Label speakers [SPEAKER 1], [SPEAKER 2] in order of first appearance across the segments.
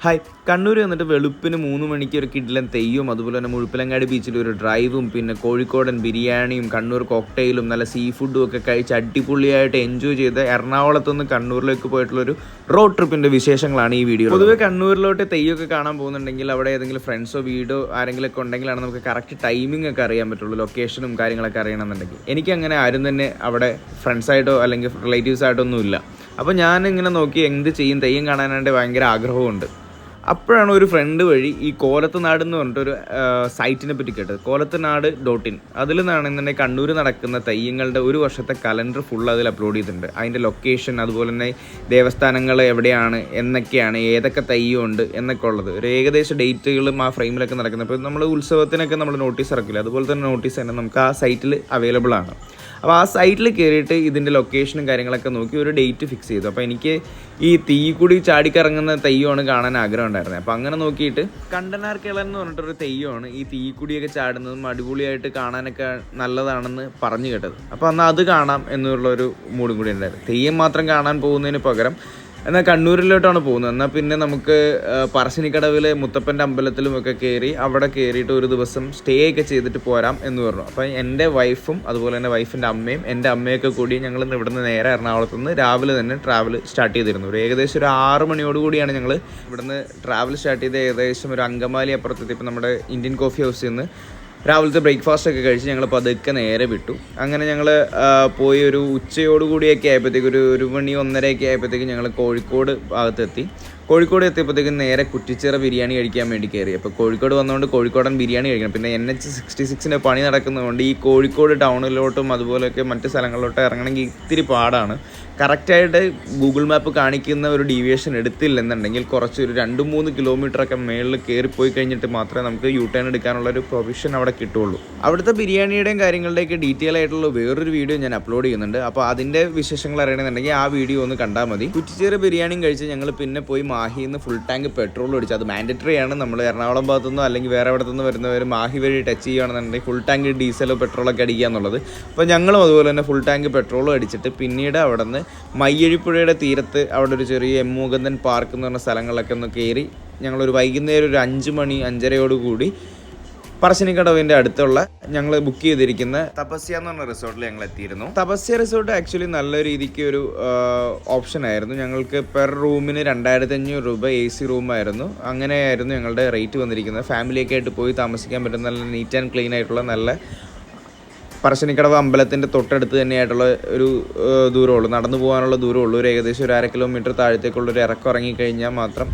[SPEAKER 1] Hi, Kannur വന്നിട്ട് വെളുപ്പിന് 3 മണിക്ക് ഒരു കിടിലൻ തെയ്യവും അതുപോലെ തന്നെ മുഴുപ്പിലങ്ങാടി ബീച്ചിൽ ഒരു ഡ്രൈവും പിന്നെ കോഴിക്കോടൻ ബിരിയാണിയും കണ്ണൂർ കോക്ടെയിലും നല്ല സീ ഫുഡും ഒക്കെ കഴിച്ച് അടിപൊളിയായിട്ട് എൻജോയ് ചെയ്ത് എറണാകുളത്തുനിന്ന് കണ്ണൂരിലേക്ക് പോയിട്ടുള്ളൊരു റോഡ് ട്രിപ്പിൻ്റെ വിശേഷങ്ങളാണ് ഈ വീഡിയോ. പൊതുവെ കണ്ണൂരിലോട്ട് തെയ്യമൊക്കെ കാണാൻ പോകുന്നുണ്ടെങ്കിൽ അവിടെ ഏതെങ്കിലും ഫ്രണ്ട്സോ വീടോ ആരെങ്കിലും ഒക്കെ ഉണ്ടെങ്കിലാണ് നമുക്ക് കറക്റ്റ് ടൈമിംഗ് ഒക്കെ അറിയാൻ പറ്റുള്ളൂ, ലൊക്കേഷനും കാര്യങ്ങളൊക്കെ അറിയണമെന്നുണ്ടെങ്കിൽ. എനിക്കങ്ങനെ ആരും തന്നെ അവിടെ ഫ്രണ്ട്സായിട്ടോ അല്ലെങ്കിൽ റിലേറ്റീവ്സായിട്ടോ ഒന്നുമില്ല. അപ്പോൾ ഞാനിങ്ങനെ നോക്കി എന്ത് ചെയ്യും, തെയ്യം കാണാനായിട്ട് ഭയങ്കര ആഗ്രഹമുണ്ട്. അപ്പോഴാണ് ഒരു ഫ്രണ്ട് വഴി ഈ കോലത്തുനാട് എന്ന് പറഞ്ഞിട്ടൊരു സൈറ്റിനെ പറ്റി കേട്ടത്. കോലത്തുനാട്.in. അതിൽ നിന്നാണെന്നുണ്ടെങ്കിൽ കണ്ണൂർ നടക്കുന്ന തെയ്യങ്ങളുടെ ഒരു വർഷത്തെ കലണ്ടർ ഫുൾ അതിൽ അപ്ലോഡ് ചെയ്തിട്ടുണ്ട്. അതിൻ്റെ ലൊക്കേഷൻ, അതുപോലെ തന്നെ ദേവസ്ഥാനങ്ങൾ എവിടെയാണ്, എന്നൊക്കെയാണ്, ഏതൊക്കെ തെയ്യമുണ്ട് എന്നൊക്കെ ഉള്ളത്, ഒരു ഏകദേശ ഡേറ്റുകളും ആ ഫ്രെയിമിലൊക്കെ നടക്കുന്നത്. ഇപ്പോൾ നമ്മൾ ഉത്സവത്തിനൊക്കെ നമ്മൾ നോട്ടീസ് ഇറക്കില്ല, അതുപോലെ തന്നെ നോട്ടീസ് തന്നെ നമുക്ക് ആ സൈറ്റിൽ അവൈലബിൾ ആണ്. അപ്പോൾ ആ സൈറ്റിൽ കയറിയിട്ട് ഇതിൻ്റെ ലൊക്കേഷനും കാര്യങ്ങളൊക്കെ നോക്കി ഒരു ഡേറ്റ് ഫിക്സ് ചെയ്തു. അപ്പോൾ എനിക്ക് ഈ തീക്കുടി ചാടിക്കറങ്ങുന്ന തെയ്യമാണ് കാണാൻ ആഗ്രഹം ഉണ്ടായിരുന്നത്. അപ്പോൾ അങ്ങനെ നോക്കിയിട്ട് കണ്ടനാർ കിളൻ എന്ന് പറഞ്ഞിട്ടൊരു തെയ്യമാണ് ഈ തീക്കുടിയൊക്കെ ചാടുന്നതും അടിപൊളിയായിട്ട് കാണാനൊക്കെ നല്ലതാണെന്ന് പറഞ്ഞു കേട്ടത്. അപ്പോൾ എന്നാൽ അത് കാണാം എന്നുള്ളൊരു മൂടും കൂടി ഉണ്ടായിരുന്നു. തെയ്യം മാത്രം കാണാൻ പോകുന്നതിന് പകരം എന്നാൽ കണ്ണൂരിലോട്ടാണ് പോകുന്നത്. എന്നാൽ പിന്നെ നമുക്ക് പറശ്ശിനിക്കടവിലെ മുത്തപ്പൻ്റെ അമ്പലത്തിലുമൊക്കെ കയറി അവിടെ കയറിയിട്ട് ഒരു ദിവസം സ്റ്റേ ഒക്കെ ചെയ്തിട്ട് പോരാം എന്ന് പറഞ്ഞു. അപ്പം എൻ്റെ വൈഫും അതുപോലെ തന്നെ വൈഫിൻ്റെ അമ്മയും എൻ്റെ അമ്മയൊക്കെ കൂടി ഞങ്ങൾ ഇവിടുന്ന് നേരെ എറണാകുളത്ത് നിന്ന് രാവിലെ തന്നെ ട്രാവൽ സ്റ്റാർട്ട് ചെയ്തിരുന്നു. ഏകദേശം ഒരു 6 മണിയോടുകൂടിയാണ് ഞങ്ങൾ ഇവിടുന്ന് ട്രാവൽ സ്റ്റാർട്ട് ചെയ്ത് ഏകദേശം ഒരു അങ്കമാലി അപ്പുറത്തെത്തി. ഇപ്പം നമ്മുടെ ഇന്ത്യൻ കോഫി ഹൗസിൽ നിന്ന് രാവിലത്തെ ബ്രേക്ക്ഫാസ്റ്റ് ഒക്കെ കഴിച്ച് ഞങ്ങൾ പതുക്കെ നേരെ വിട്ടു. അങ്ങനെ ഞങ്ങൾ പോയി ഒരു ഉച്ചയോടുകൂടിയൊക്കെ ആയപ്പോഴത്തേക്ക് ഒരു 1 മണി 1:30 ആയപ്പോഴത്തേക്ക് ഞങ്ങൾ കോഴിക്കോട് ഭാഗത്തെത്തി. കോഴിക്കോട് എത്തിയപ്പോഴത്തേക്കും നേരെ കുറ്റിച്ചിറ ബിരിയാണി കഴിക്കാൻ വേണ്ടി കയറി. അപ്പോൾ കോഴിക്കോട് വന്നുകൊണ്ട് കോഴിക്കോടൻ ബിരിയാണി കഴിക്കണം. പിന്നെ NH-66 പണി നടക്കുന്നതുകൊണ്ട് ഈ കോഴിക്കോട് ടൗണിലോട്ടും അതുപോലെയൊക്കെ മറ്റ് സ്ഥലങ്ങളിലോട്ടും ഇറങ്ങണമെങ്കിൽ ഇത്തിരി പാടാണ്. കറക്റ്റായിട്ട് ഗൂഗിൾ മാപ്പ് കാണിക്കുന്ന ഒരു ഡീവിയേഷൻ എടുത്തില്ലെന്നുണ്ടെങ്കിൽ കുറച്ചൊരു 2-3 കിലോമീറ്ററൊക്കെ മേളിൽ കയറിപ്പോയി കഴിഞ്ഞിട്ട് മാത്രമേ നമുക്ക് യു ടേൺ എടുക്കാനുള്ളൊരു പ്രൊവിഷൻ അവിടെ കിട്ടുള്ളൂ. അവിടുത്തെ ബിരിയാണിയുടെയും കാര്യങ്ങളുടെയൊക്കെ ഡീറ്റെയിൽ ആയിട്ടുള്ള വേറൊരു വീഡിയോ ഞാൻ അപ്ലോഡ് ചെയ്യുന്നുണ്ട്. അപ്പോൾ അതിൻ്റെ വിശേഷങ്ങൾ അറിയണമെന്നുണ്ടെങ്കിൽ ആ വീഡിയോ ഒന്ന് കണ്ടാൽ മതി. കുറ്റിച്ചേറ് ബിരിയാണിയും കഴിച്ച് ഞങ്ങൾ പിന്നെ പോയി മാഹിയിൽ നിന്ന് ഫുൾ ടാങ്ക് പെട്രോൾ അടിച്ചു. അത് മാൻഡറ്ററി ആണ്. നമ്മൾ എറണാകുളം ഭാഗത്തുനിന്നോ അല്ലെങ്കിൽ വേറെ എവിടത്തുനിന്ന് വരുന്നവർ മാഹി വഴി ടച്ച് ചെയ്യുകയാണെന്നുണ്ടെങ്കിൽ ഫുൾ ടാങ്ക് ഡീസലോ പെട്രോളൊക്കെ അടിക്കുക എന്നുള്ളത്. അപ്പോൾ ഞങ്ങളും അതുപോലെ തന്നെ ഫുൾ ടാങ്ക് പെട്രോളും അടിച്ചിട്ട് പിന്നീട് അവിടെ നിന്ന് മയ്യഴിപ്പുഴയുടെ തീരത്ത് അവിടെ ഒരു ചെറിയ മുകുന്ദൻ പാർക്ക് എന്ന് പറഞ്ഞ സ്ഥലങ്ങളിലൊക്കെ ഒന്ന് കയറി ഞങ്ങളൊരു വൈകുന്നേരം ഒരു 5 മണി 5:30 പറശ്ശിനിക്കടവിൻ്റെ അടുത്തുള്ള ഞങ്ങൾ ബുക്ക് ചെയ്തിരിക്കുന്ന തപസ്യ എന്ന് പറഞ്ഞ റിസോർട്ടിൽ ഞങ്ങൾ എത്തിയിരുന്നു. തപസ്യ റിസോർട്ട് ആക്ച്വലി നല്ല രീതിക്ക് ഒരു ഓപ്ഷൻ ആയിരുന്നു. ഞങ്ങൾക്ക് പെർ റൂമിന് 2500 രൂപ AC റൂമായിരുന്നു. അങ്ങനെയായിരുന്നു ഞങ്ങളുടെ റേറ്റ് വന്നിരിക്കുന്നത്. ഫാമിലിയൊക്കെ ആയിട്ട് പോയി താമസിക്കാൻ പറ്റുന്ന നല്ല നീറ്റ് ആൻഡ് ക്ലീൻ ആയിട്ടുള്ള നല്ല പറശ്ശിനിക്കടവ് അമ്പലത്തിൻ്റെ തൊട്ടടുത്ത് തന്നെയായിട്ടുള്ള ഒരു ദൂരമുള്ളൂ, നടന്നു പോകാനുള്ള ദൂരമുള്ളൂ. ഒരു ഏകദേശം ഒരു 1/2 കിലോമീറ്റർ താഴത്തേക്കുള്ളൊരു ഇറക്കം ഇറങ്ങിക്കഴിഞ്ഞാൽ മാത്രം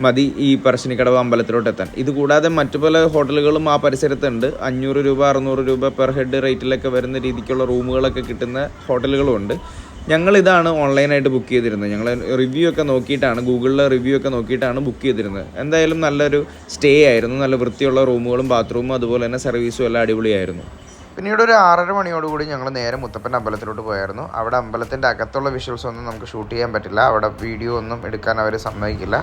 [SPEAKER 1] മതി ഈ പറശ്ശിനിക്കടവ് അമ്പലത്തിലോട്ട് എത്താൻ. ഇതുകൂടാതെ മറ്റു പല ഹോട്ടലുകളും ആ പരിസരത്തുണ്ട്. 500 രൂപ 600 രൂപ പെർ ഹെഡ് റേറ്റിലൊക്കെ വരുന്ന രീതിക്കുള്ള റൂമുകളൊക്കെ കിട്ടുന്ന ഹോട്ടലുകളുമുണ്ട്. ഞങ്ങളിതാണ് ഓൺലൈനായിട്ട് ബുക്ക് ചെയ്തിരുന്നത്. ഞങ്ങൾ റിവ്യൂ ഒക്കെ നോക്കിയിട്ടാണ്, ഗൂഗിളിലെ റിവ്യൂ ഒക്കെ നോക്കിയിട്ടാണ് ബുക്ക് ചെയ്തിരുന്നത്. എന്തായാലും നല്ലൊരു സ്റ്റേ ആയിരുന്നു. നല്ല വൃത്തിയുള്ള റൂമുകളും ബാത്റൂമും അതുപോലെ തന്നെ സർവീസും എല്ലാം അടിപൊളിയായിരുന്നു. പിന്നീട് ഒരു 6:30 മണിയോടുകൂടി ഞങ്ങൾ നേരെ മുത്തപ്പൻ്റെ അമ്പലത്തിലോട്ട് പോയായിരുന്നു. അവിടെ അമ്പലത്തിൻ്റെ അകത്തുള്ള വിഷ്വൽസ് ഒന്നും നമുക്ക് ഷൂട്ട് ചെയ്യാൻ പറ്റില്ല, അവിടെ വീഡിയോ ഒന്നും എടുക്കാൻ അവർ സമ്മതിക്കില്ല.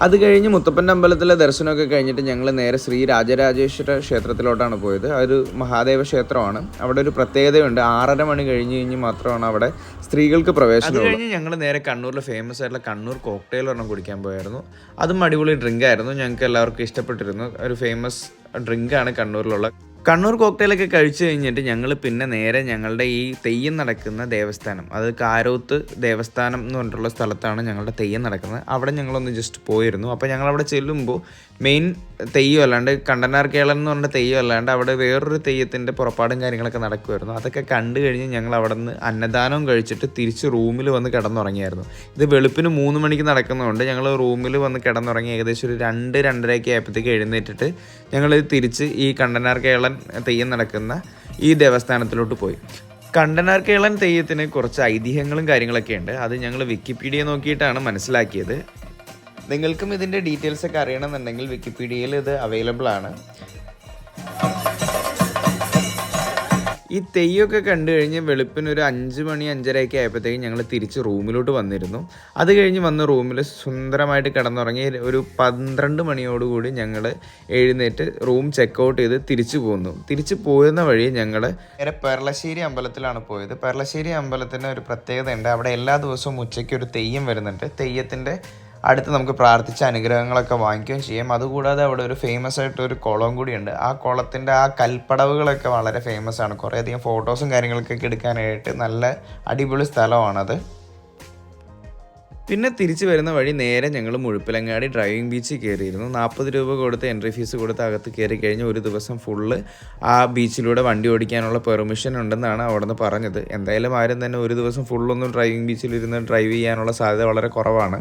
[SPEAKER 1] അത് കഴിഞ്ഞ് മുത്തപ്പൻ്റെ അമ്പലത്തിലെ ദർശനമൊക്കെ കഴിഞ്ഞിട്ട് ഞങ്ങൾ നേരെ ശ്രീ രാജരാജേശ്വര ക്ഷേത്രത്തിലോട്ടാണ് പോയത്. അതൊരു മഹാദേവ ക്ഷേത്രമാണ്. അവിടെ ഒരു പ്രത്യേകതയുണ്ട്, 6:30 മണി കഴിഞ്ഞ് മാത്രമാണ് അവിടെ സ്ത്രീകൾക്ക് പ്രവേശനം. അത് കഴിഞ്ഞ് ഞങ്ങൾ നേരെ കണ്ണൂരിലെ ഫേമസ് ആയിട്ടുള്ള കണ്ണൂർ കോക്ടെയിൽ ഒരെണ്ണം കുടിക്കാൻ പോയായിരുന്നു. അതും അടിപൊളി ഡ്രിങ്ക് ആയിരുന്നു, ഞങ്ങൾക്ക് എല്ലാവർക്കും ഇഷ്ടപ്പെട്ടിരുന്നു. ഒരു ഫേമസ് ഡ്രിങ്കാണ് കണ്ണൂരിലുള്ള. കണ്ണൂർ കോക്ടെയിലൊക്കെ കഴിച്ചു കഴിഞ്ഞിട്ട് ഞങ്ങൾ പിന്നെ നേരെ ഞങ്ങളുടെ ഈ തെയ്യം നടക്കുന്ന ദേവസ്ഥാനം, അത് കാരോത്ത് ദേവസ്ഥാനം എന്ന് പറഞ്ഞിട്ടുള്ള സ്ഥലത്താണ് ഞങ്ങളുടെ തെയ്യം നടക്കുന്നത്. അവിടെ ഞങ്ങളൊന്ന് ജസ്റ്റ് പോയിരുന്നു. അപ്പോൾ ഞങ്ങളവിടെ ചെല്ലുമ്പോൾ മെയിൻ തെയ്യം അല്ലാണ്ട് കണ്ടനാർ കേളൻ എന്ന് പറഞ്ഞ തെയ്യം അല്ലാണ്ട് അവിടെ വേറൊരു തെയ്യത്തിൻ്റെ പുറപ്പാടും കാര്യങ്ങളൊക്കെ നടക്കുമായിരുന്നു. അതൊക്കെ കണ്ടു കഴിഞ്ഞ് ഞങ്ങൾ അവിടെ നിന്ന് അന്നദാനവും കഴിച്ചിട്ട് തിരിച്ച് റൂമിൽ വന്ന് കിടന്നുറങ്ങിയായിരുന്നു. ഇത് വെളുപ്പിന് 3 മണിക്ക് നടക്കുന്നതുകൊണ്ട് ഞങ്ങൾ റൂമിൽ വന്ന് കിടന്നുറങ്ങി ഏകദേശം ഒരു 2-2:30 ആയപ്പോഴത്തേക്ക് എഴുന്നേറ്റിട്ട് ഞങ്ങൾ തിരിച്ച് ഈ കണ്ടനാർ കേളൻ തെയ്യം നടക്കുന്ന ഈ ദേവസ്ഥാനത്തിലോട്ട് പോയി. കണ്ടനാർ കേളൻ തെയ്യത്തിന് കുറച്ച് ഐതിഹ്യങ്ങളും കാര്യങ്ങളൊക്കെ ഉണ്ട്. അത് ഞങ്ങൾ വിക്കിപീഡിയ നോക്കിയിട്ടാണ് മനസ്സിലാക്കിയത്. നിങ്ങൾക്കും ഇതിൻ്റെ ഡീറ്റെയിൽസ് ഒക്കെ അറിയണമെന്നുണ്ടെങ്കിൽ വിക്കിപീഡിയയിൽ ഇത് അവൈലബിൾ ആണ്. ഈ തെയ്യമൊക്കെ കണ്ടു കഴിഞ്ഞ് വെളുപ്പിന് ഒരു 5 മണി 5:30 ആയപ്പോഴത്തേക്കും ഞങ്ങൾ തിരിച്ച് റൂമിലോട്ട് വന്നിരുന്നു. അത് കഴിഞ്ഞ് വന്ന് റൂമിൽ സുന്ദരമായിട്ട് കിടന്നുറങ്ങി ഒരു 12 മണിയോടുകൂടി ഞങ്ങൾ എഴുന്നേറ്റ് റൂം ചെക്കൗട്ട് ചെയ്ത് തിരിച്ചു പോന്നു. തിരിച്ചു പോരുന്ന വഴി ഞങ്ങൾ നേരെ പെർളശ്ശേരി അമ്പലത്തിലാണ് പോയത്. പെർളശ്ശേരി അമ്പലത്തിന് ഒരു പ്രത്യേകത ഉണ്ട്. അവിടെ എല്ലാ ദിവസവും ഉച്ചയ്ക്ക് ഒരു തെയ്യം വരുന്നുണ്ട്. തെയ്യത്തിൻ്റെ അടുത്ത് നമുക്ക് പ്രാർത്ഥിച്ച അനുഗ്രഹങ്ങളൊക്കെ വാങ്ങിക്കുകയും ചെയ്യാം. അതുകൂടാതെ അവിടെ ഒരു ഫേമസ് ആയിട്ടൊരു കുളം കൂടിയുണ്ട്. ആ കുളത്തിൻ്റെ ആ കൽപ്പടവുകളൊക്കെ വളരെ ഫേമസ് ആണ്. കുറേയധികം ഫോട്ടോസും കാര്യങ്ങൾക്കൊക്കെ എടുക്കാനായിട്ട് നല്ല അടിപൊളി സ്ഥലമാണത്. പിന്നെ തിരിച്ച് വരുന്ന വഴി നേരെ ഞങ്ങൾ മുഴുപ്പിലങ്ങാടി ഡ്രൈവിംഗ് ബീച്ചിൽ കയറിയിരുന്നു. 40 രൂപ കൊടുത്ത് എൻട്രി ഫീസ് കൊടുത്ത് അകത്ത് കയറി കഴിഞ്ഞ് ഒരു ദിവസം ഫുള്ള് ആ ബീച്ചിലൂടെ വണ്ടി ഓടിക്കാനുള്ള പെർമിഷൻ ഉണ്ടെന്നാണ് അവിടെ നിന്ന് പറഞ്ഞത്. എന്തായാലും ആരും തന്നെ ഒരു ദിവസം ഫുള്ളൊന്നും ഡ്രൈവിംഗ് ബീച്ചിലിരുന്ന് ഡ്രൈവ് ചെയ്യാനുള്ള സാധ്യത വളരെ കുറവാണ്.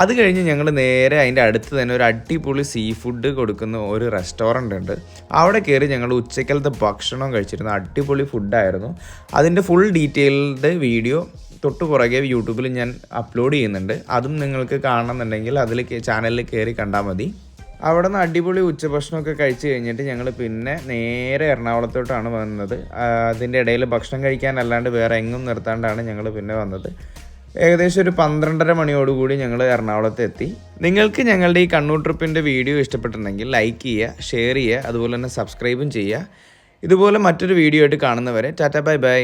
[SPEAKER 1] അത് കഴിഞ്ഞ് ഞങ്ങൾ നേരെ അതിൻ്റെ അടുത്ത് തന്നെ ഒരു അടിപൊളി സീ ഫുഡ് കൊടുക്കുന്ന ഒരു റെസ്റ്റോറൻ്റ് ഉണ്ട്. അവിടെ കയറി ഞങ്ങൾ ഉച്ചക്കലത്തെ ഭക്ഷണം കഴിച്ചിരുന്നു. അടിപൊളി ഫുഡായിരുന്നു. അതിൻ്റെ ഫുൾ ഡീറ്റെയിൽഡ് വീഡിയോ തൊട്ട് പുറകെ യൂട്യൂബിൽ ഞാൻ അപ്ലോഡ് ചെയ്യുന്നുണ്ട്. അതും നിങ്ങൾക്ക് കാണണമെന്നുണ്ടെങ്കിൽ അതിൽ ചാനലിൽ കയറി കണ്ടാൽ മതി. അവിടെ നിന്ന് അടിപൊളി ഉച്ചഭക്ഷണമൊക്കെ കഴിച്ച് കഴിഞ്ഞിട്ട് ഞങ്ങൾ പിന്നെ നേരെ എറണാകുളത്തോട്ടാണ് വന്നത്. അതിൻ്റെ ഇടയിൽ ഭക്ഷണം കഴിക്കാനല്ലാണ്ട് വേറെ എങ്ങും നിർത്താണ്ടാണ് ഞങ്ങൾ പിന്നെ വന്നത്. ഏകദേശം ഒരു 12:30 മണിയോടുകൂടി ഞങ്ങൾ എറണാകുളത്ത് എത്തി. നിങ്ങൾക്ക് ഞങ്ങളുടെ ഈ കണ്ണൂർ ട്രിപ്പിൻ്റെ വീഡിയോ ഇഷ്ടപ്പെട്ടിട്ടുണ്ടെങ്കിൽ ലൈക്ക് ചെയ്യുക, ഷെയർ ചെയ്യുക, അതുപോലെ തന്നെ സബ്സ്ക്രൈബും ചെയ്യുക. ഇതുപോലെ മറ്റൊരു വീഡിയോ ആയിട്ട് കാണുന്നവരെ ടാറ്റ ബൈ ബൈ.